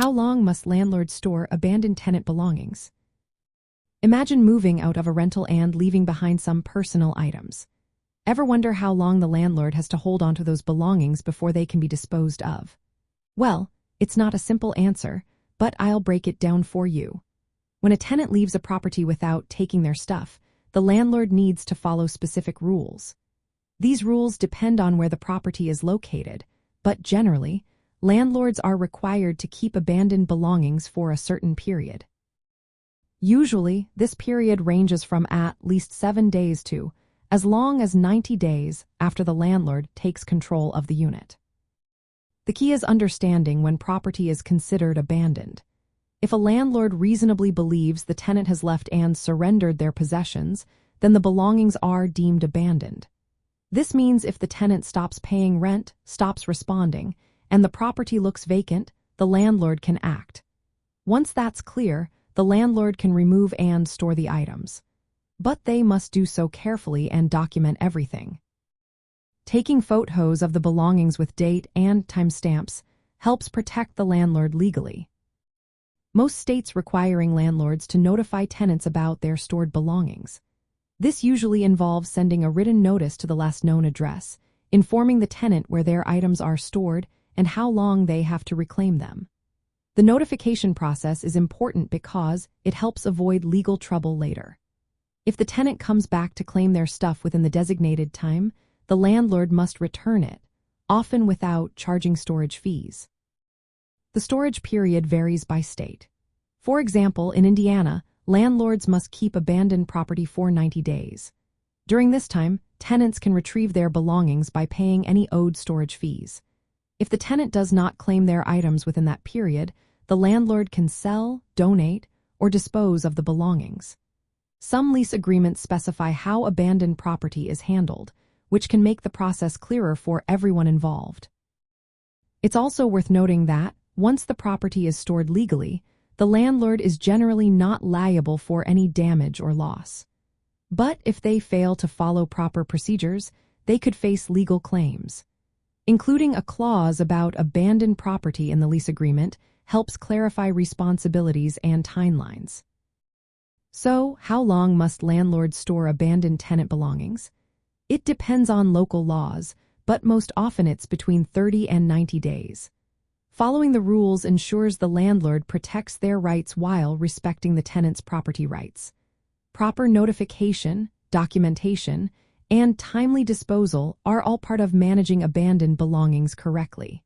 How long must landlords store abandoned tenant belongings? Imagine moving out of a rental and leaving behind some personal items. Ever wonder how long the landlord has to hold onto those belongings before they can be disposed of? Well, it's not a simple answer, but I'll break it down for you. When a tenant leaves a property without taking their stuff, the landlord needs to follow specific rules. These rules depend on where the property is located, but generally, landlords are required to keep abandoned belongings for a certain period. Usually, this period ranges from at least 7 days to as long as 90 days after the landlord takes control of the unit. The key is understanding when property is considered abandoned. If a landlord reasonably believes the tenant has left and surrendered their possessions, then the belongings are deemed abandoned. This means if the tenant stops paying rent, stops responding, and the property looks vacant, the landlord can act. Once that's clear, the landlord can remove and store the items. But they must do so carefully and document everything. Taking photos of the belongings with date and timestamps helps protect the landlord legally. Most states requiring landlords to notify tenants about their stored belongings. This usually involves sending a written notice to the last known address, informing the tenant where their items are stored and how long they have to reclaim them. The notification process is important because it helps avoid legal trouble later. If the tenant comes back to claim their stuff within the designated time, the landlord must return it, often without charging storage fees. The storage period varies by state. For example, in Indiana, landlords must keep abandoned property for 90 days. During this time, tenants can retrieve their belongings by paying any owed storage fees. If the tenant does not claim their items within that period, the landlord can sell, donate, or dispose of the belongings. Some lease agreements specify how abandoned property is handled, which can make the process clearer for everyone involved. It's also worth noting that, once the property is stored legally, the landlord is generally not liable for any damage or loss. But if they fail to follow proper procedures, they could face legal claims. Including a clause about abandoned property in the lease agreement helps clarify responsibilities and timelines. So, how long must landlords store abandoned tenant belongings? It depends on local laws, but most often it's between 30 and 90 days. Following the rules ensures the landlord protects their rights while respecting the tenant's property rights. Proper notification, documentation, and timely disposal are all part of managing abandoned belongings correctly.